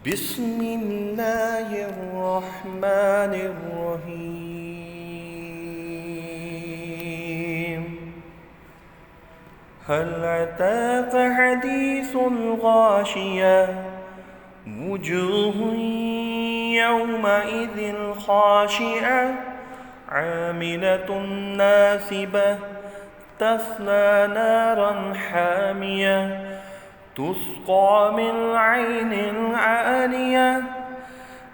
بسم الله الرحمن الرحيم هل أتاك حديث الغاشية وجوه يومئذ خاشعة عاملة ناصبة تصلى نارا حامية تسقى من عين آنية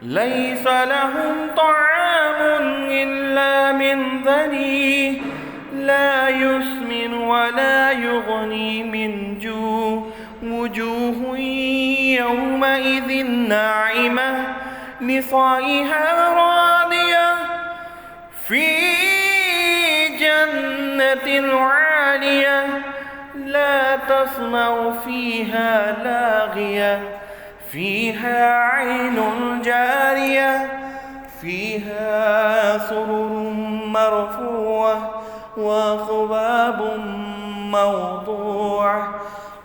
ليس لهم طعام إلا من ضريع لا يسمن ولا يغني من جوع وجوه يومئذ ناعمة لصائها راضية في جنة عالية لا تسمع فيها لاغية فيها عين جارية فيها سرر مرفوعة وأكواب موضوعة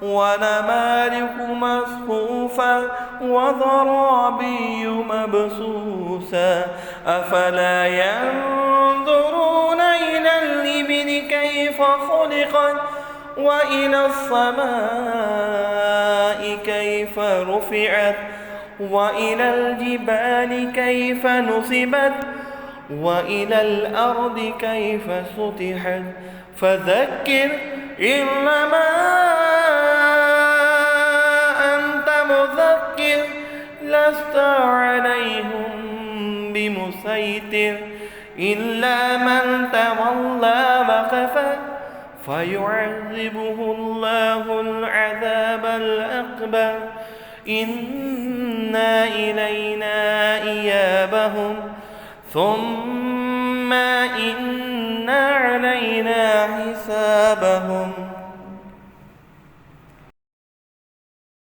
ونمارق مصفوفة وزرابي مبثوثة أفلا ينظرون إلى الإبل كيف خلقت وإلى السماء كيف رفعت وإلى الجبال كيف نصبت وإلى الأرض كيف سطحت فذكر إنما أنت مذكر لست عليهم بمسيطر إلا من تولى وكفر فيعذبه الله العذاب الأكبر إن إلينا إيابهم ثم إن علينا حسابهم.